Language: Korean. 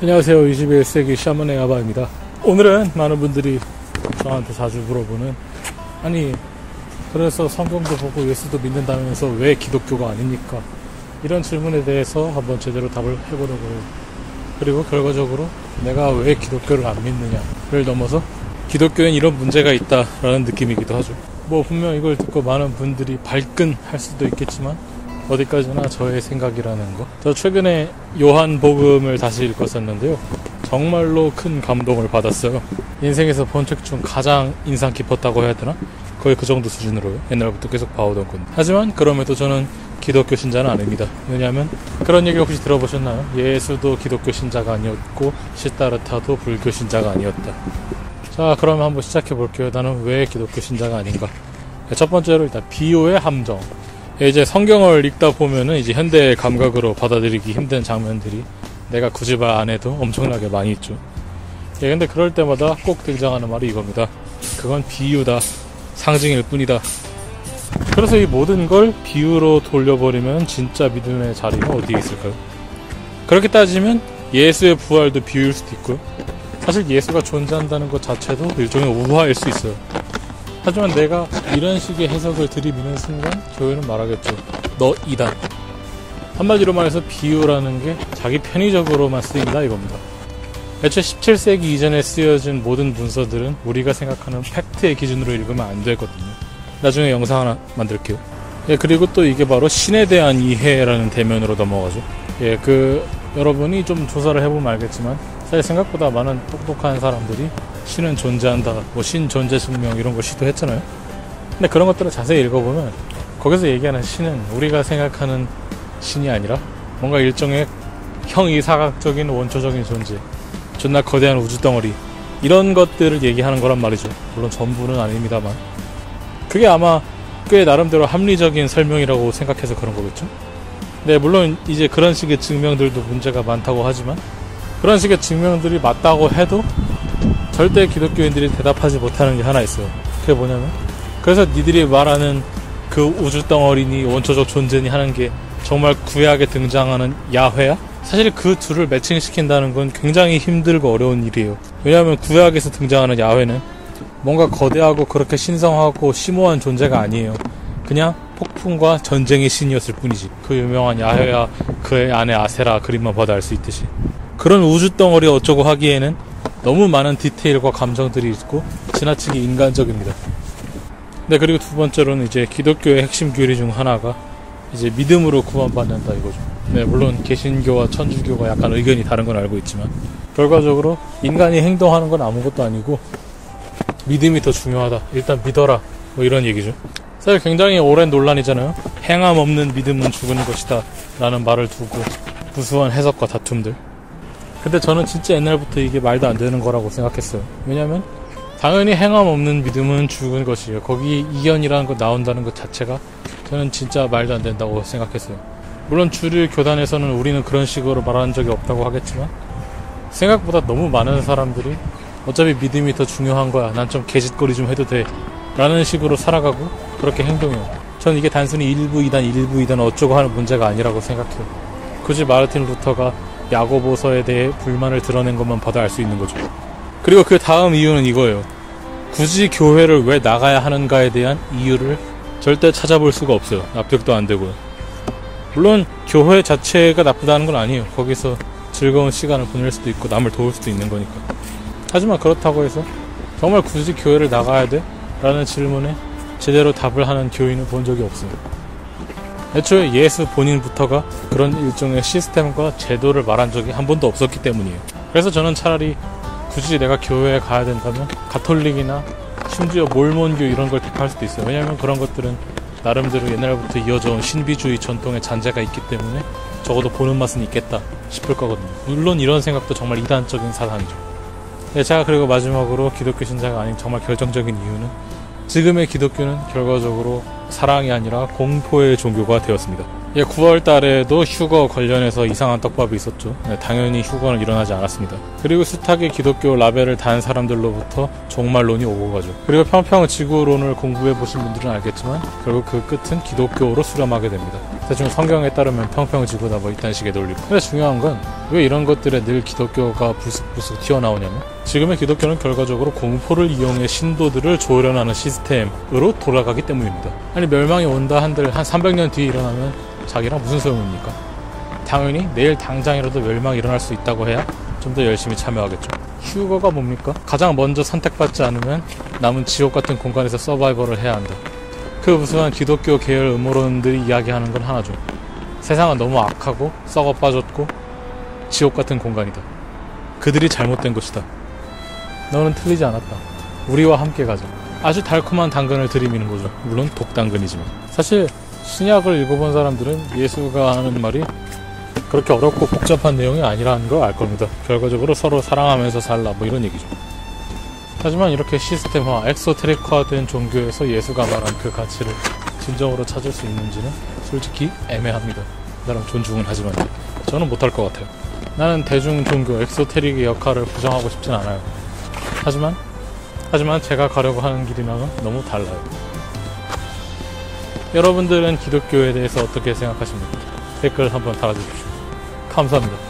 안녕하세요. 21세기 샤먼의 야바입니다. 오늘은 많은 분들이 저한테 자주 물어보는, 아니 그래서 성경도 보고 예수도 믿는다면서 왜 기독교가 아닙니까? 이런 질문에 대해서 한번 제대로 답을 해보려고 해요. 그리고 결과적으로 내가 왜 기독교를 안 믿느냐를 넘어서 기독교엔 이런 문제가 있다라는 느낌이기도 하죠. 뭐 분명 이걸 듣고 많은 분들이 발끈할 수도 있겠지만 어디까지나 저의 생각이라는 거. 저 최근에 요한복음을 다시 읽었었는데요. 정말로 큰 감동을 받았어요. 인생에서 본 책 중 가장 인상 깊었다고 해야 되나? 거의 그 정도 수준으로요. 옛날부터 계속 봐오던 건데. 하지만 그럼에도 저는 기독교 신자는 아닙니다. 왜냐하면 그런 얘기 혹시 들어보셨나요? 예수도 기독교 신자가 아니었고 시타르타도 불교 신자가 아니었다. 자, 그러면 한번 시작해 볼게요. 나는 왜 기독교 신자가 아닌가? 첫 번째로 일단 비유의 함정. 이제 성경을 읽다 보면은 이제 현대 감각으로 받아들이기 힘든 장면들이 내가 굳이 말 안 해도 엄청나게 많이 있죠. 근데 그럴 때마다 꼭 등장하는 말이 이겁니다. 그건 비유다. 상징일 뿐이다. 그래서 이 모든 걸 비유로 돌려버리면 진짜 믿음의 자리가 어디에 있을까요? 그렇게 따지면 예수의 부활도 비유일 수도 있고요. 사실 예수가 존재한다는 것 자체도 일종의 우화일 수 있어요. 하지만 내가 이런 식의 해석을 들이미는 순간 교회는 말하겠죠. 너 이단. 한마디로 말해서 비유라는 게 자기 편의적으로만 쓰인다 이겁니다. 애초에 17세기 이전에 쓰여진 모든 문서들은 우리가 생각하는 팩트의 기준으로 읽으면 안 되거든요. 나중에 영상 하나 만들게요. 그리고 또 이게 바로 신에 대한 이해라는 대면으로 넘어가죠. 여러분이 좀 조사를 해보면 알겠지만 사실 생각보다 많은 똑똑한 사람들이 신은 존재한다, 뭐 신 존재 증명 이런 거 시도했잖아요. 근데 그런 것들을 자세히 읽어보면 거기서 얘기하는 신은 우리가 생각하는 신이 아니라 뭔가 일종의 형이사각적인 원초적인 존재, 존나 거대한 우주덩어리, 이런 것들을 얘기하는 거란 말이죠. 물론 전부는 아닙니다만 그게 아마 꽤 나름대로 합리적인 설명이라고 생각해서 그런 거겠죠. 네, 물론 이제 그런 식의 증명들도 문제가 많다고 하지만 그런 식의 증명들이 맞다고 해도 절대 기독교인들이 대답하지 못하는 게 하나 있어요. 그게 뭐냐면, 그래서 니들이 말하는 그 우주덩어리니 원초적 존재니 하는 게 정말 구약에 등장하는 야훼야? 사실 그 둘을 매칭시킨다는 건 굉장히 힘들고 어려운 일이에요. 왜냐하면 구약에서 등장하는 야훼는 뭔가 거대하고 그렇게 신성하고 심오한 존재가 아니에요. 그냥 폭풍과 전쟁의 신이었을 뿐이지. 그 유명한 야훼야 그의 아내 아세라 그림만 봐도 알 수 있듯이. 그런 우주덩어리 어쩌고 하기에는 너무 많은 디테일과 감정들이 있고 지나치게 인간적입니다. 네, 그리고 두 번째로는 이제 기독교의 핵심 교리 중 하나가 이제 믿음으로 구원받는다 이거죠. 네, 물론 개신교와 천주교가 약간 의견이 다른 건 알고 있지만 결과적으로 인간이 행동하는 건 아무것도 아니고 믿음이 더 중요하다. 일단 믿어라. 뭐 이런 얘기죠. 사실 굉장히 오랜 논란이잖아요. 행함 없는 믿음은 죽은 것이다 라는 말을 두고 무수한 해석과 다툼들. 근데 저는 진짜 옛날부터 이게 말도 안 되는 거라고 생각했어요. 왜냐면 당연히 행함 없는 믿음은 죽은 것이에요. 거기 이견이라는 거 나온다는 것 자체가 저는 진짜 말도 안 된다고 생각했어요. 물론 주류 교단에서는 우리는 그런 식으로 말하는 적이 없다고 하겠지만 생각보다 너무 많은 사람들이 어차피 믿음이 더 중요한 거야, 난 좀 개짓거리 좀 해도 돼 라는 식으로 살아가고 그렇게 행동해요. 전 이게 단순히 일부 이단 어쩌고 하는 문제가 아니라고 생각해요. 굳이 마르틴 루터가 야고보서에 대해 불만을 드러낸 것만 봐도 알 수 있는 거죠. 그리고 그 다음 이유는 이거예요. 굳이 교회를 왜 나가야 하는가에 대한 이유를 절대 찾아볼 수가 없어요. 납득도 안 되고요. 물론 교회 자체가 나쁘다는 건 아니에요. 거기서 즐거운 시간을 보낼 수도 있고 남을 도울 수도 있는 거니까. 하지만 그렇다고 해서 정말 굳이 교회를 나가야 돼? 라는 질문에 제대로 답을 하는 교인을 본 적이 없어요. 애초에 예수 본인부터가 그런 일종의 시스템과 제도를 말한 적이 한 번도 없었기 때문이에요. 그래서 저는 차라리 굳이 내가 교회에 가야 된다면 가톨릭이나 심지어 몰몬교 이런 걸 택할 수도 있어요. 왜냐하면 그런 것들은 나름대로 옛날부터 이어져온 신비주의 전통의 잔재가 있기 때문에 적어도 보는 맛은 있겠다 싶을 거거든요. 물론 이런 생각도 정말 이단적인 사상이죠. 제가 그리고 마지막으로 기독교 신자가 아닌 정말 결정적인 이유는 지금의 기독교는 결과적으로 사랑이 아니라 공포의 종교가 되었습니다. 예, 9월 달에도 휴거 관련해서 이상한 떡밥이 있었죠. 네, 당연히 휴거는 일어나지 않았습니다. 그리고 숱하게 기독교 라벨을 단 사람들로부터 종말론이 오고 가죠. 그리고 평평 지구론을 공부해 보신 분들은 알겠지만 결국 그 끝은 기독교로 수렴하게 됩니다. 대충 성경에 따르면 평평 지구다 뭐 이딴 식의 논리. 근데 중요한 건 왜 이런 것들에 늘 기독교가 불쑥불쑥 튀어나오냐면 지금의 기독교는 결과적으로 공포를 이용해 신도들을 조련하는 시스템으로 돌아가기 때문입니다. 아니 멸망이 온다 한들 한 300년 뒤에 일어나면 자기랑 무슨 소용입니까? 당연히 내일 당장이라도 멸망이 일어날 수 있다고 해야 좀 더 열심히 참여하겠죠. 휴거가 뭡니까? 가장 먼저 선택받지 않으면 남은 지옥 같은 공간에서 서바이벌을 해야 한다. 그 무수한 기독교 계열 음모론들이 이야기하는 건 하나죠. 세상은 너무 악하고 썩어 빠졌고 지옥 같은 공간이다. 그들이 잘못된 것이다. 너는 틀리지 않았다. 우리와 함께 가자. 아주 달콤한 당근을 들이미는 거죠. 물론 독당근이지만. 사실 신약을 읽어본 사람들은 예수가 하는 말이 그렇게 어렵고 복잡한 내용이 아니라는 걸 알 겁니다. 결과적으로 서로 사랑하면서 살라 뭐 이런 얘기죠. 하지만 이렇게 시스템화, 엑소테릭화된 종교에서 예수가 말한 그 가치를 진정으로 찾을 수 있는지는 솔직히 애매합니다. 나름 존중은 하지만 저는 못할 것 같아요. 나는 대중 종교 엑소테릭의 역할을 부정하고 싶진 않아요. 하지만 제가 가려고 하는 길이랑은 너무 달라요. 여러분들은 기독교에 대해서 어떻게 생각하십니까? 댓글 한번 달아주십시오. 감사합니다.